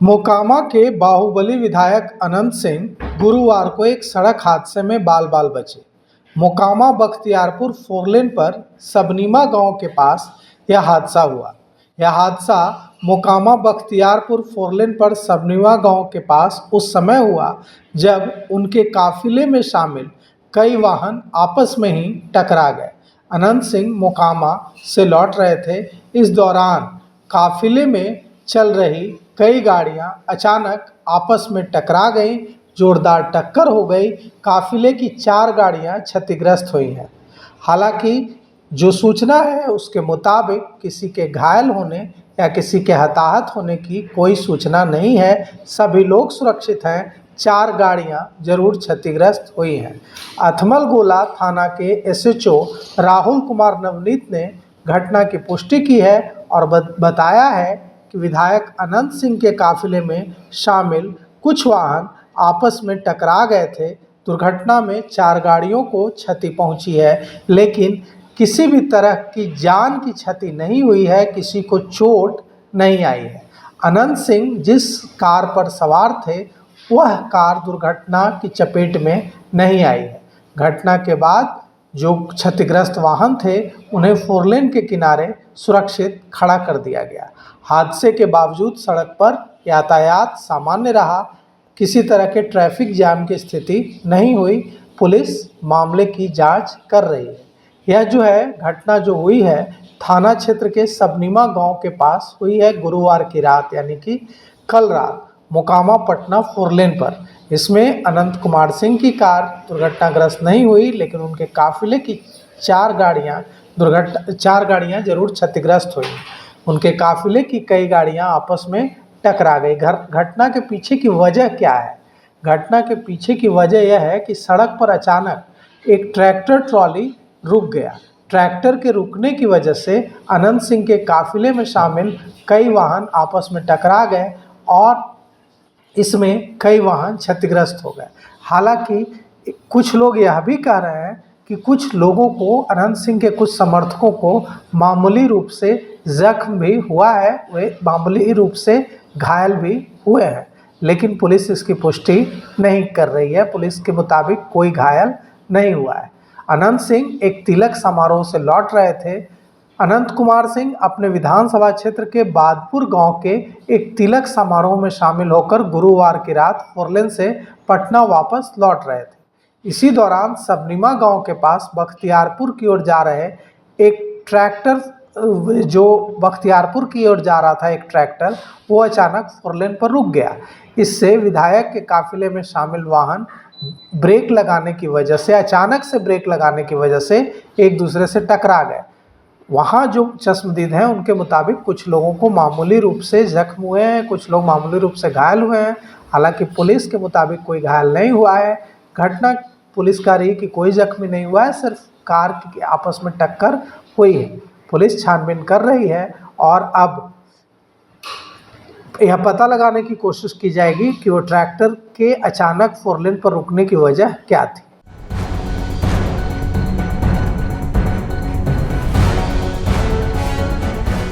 मोकामा के बाहुबली विधायक अनंत सिंह गुरुवार को एक सड़क हादसे में बाल बाल बचे। मोकामा बख्तियारपुर फोरलेन पर सबनीमा गांव के पास यह हादसा हुआ। यह हादसा मोकामा बख्तियारपुर फोरलेन पर सबनीमा गांव के पास उस समय हुआ जब उनके काफिले में शामिल कई वाहन आपस में ही टकरा गए। अनंत सिंह मोकामा से लौट रहे थे। इस दौरान काफिले में चल रही कई गाड़ियां अचानक आपस में टकरा गईं। जोरदार टक्कर हो गई। काफिले की 4 गाड़ियां क्षतिग्रस्त हुई हैं। हालांकि जो सूचना है उसके मुताबिक किसी के घायल होने या किसी के हताहत होने की कोई सूचना नहीं है। सभी लोग सुरक्षित हैं। 4 गाड़ियां जरूर क्षतिग्रस्त हुई हैं। अथमल गोला थाना के एसएचओ राहुल कुमार नवनीत ने घटना की पुष्टि की है और बताया है कि विधायक अनंत सिंह के काफिले में शामिल कुछ वाहन आपस में टकरा गए थे। दुर्घटना में 4 गाड़ियों को क्षति पहुंची है, लेकिन किसी भी तरह की जान की क्षति नहीं हुई है, किसी को चोट नहीं आई है। अनंत सिंह जिस कार पर सवार थे वह कार दुर्घटना की चपेट में नहीं आई है। घटना के बाद जो क्षतिग्रस्त वाहन थे उन्हें फोरलेन के किनारे सुरक्षित खड़ा कर दिया गया। हादसे के बावजूद सड़क पर यातायात सामान्य रहा। किसी तरह के ट्रैफिक जाम की स्थिति नहीं हुई। पुलिस मामले की जांच कर रही है। यह जो है घटना जो हुई है थाना क्षेत्र के सबनीमा गांव के पास हुई है गुरुवार की रात, यानी कि कल रात मोकामा पटना फोरलेन पर। इसमें अनंत कुमार सिंह की कार दुर्घटनाग्रस्त नहीं हुई, लेकिन उनके काफिले की 4 गाड़ियां जरूर क्षतिग्रस्त हुई। उनके काफिले की कई गाड़ियां आपस में टकरा गई। घटना के पीछे की वजह क्या है? घटना के पीछे की वजह यह है कि सड़क पर अचानक एक ट्रैक्टर ट्रॉली रुक गया। ट्रैक्टर के रुकने की वजह से अनंत सिंह के काफिले में शामिल कई वाहन आपस में टकरा गए और इसमें कई वाहन क्षतिग्रस्त हो गए। हालांकि कुछ लोग यह भी कह रहे हैं कि कुछ लोगों को, अनंत सिंह के कुछ समर्थकों को मामूली रूप से जख्म भी हुआ है, वे मामूली रूप से घायल भी हुए हैं, लेकिन पुलिस इसकी पुष्टि नहीं कर रही है। पुलिस के मुताबिक कोई घायल नहीं हुआ है। अनंत सिंह एक तिलक समारोह से लौट रहे थे। अनंत कुमार सिंह अपने विधानसभा क्षेत्र के बादपुर गांव के एक तिलक समारोह में शामिल होकर गुरुवार की रात फोरलेन से पटना वापस लौट रहे थे। इसी दौरान सबनीमा गांव के पास बख्तियारपुर की ओर जा रहे एक ट्रैक्टर, जो बख्तियारपुर की ओर जा रहा था एक ट्रैक्टर, वो अचानक फोरलेन पर रुक गया। इससे विधायक के काफिले में शामिल वाहन ब्रेक लगाने की वजह से, अचानक से ब्रेक लगाने की वजह से एक दूसरे से टकरा गए। वहाँ जो चश्मदीद हैं उनके मुताबिक कुछ लोगों को मामूली रूप से जख्म हुए हैं, कुछ लोग मामूली रूप से घायल हुए हैं। हालांकि पुलिस के मुताबिक कोई घायल नहीं हुआ है। घटना पुलिस कह रही है कि कोई जख्मी नहीं हुआ है, सिर्फ कार की आपस में टक्कर हुई है। पुलिस छानबीन कर रही है और अब यह पता लगाने की कोशिश की जाएगी कि वो ट्रैक्टर के अचानक फोरलेन पर रुकने की वजह क्या थी।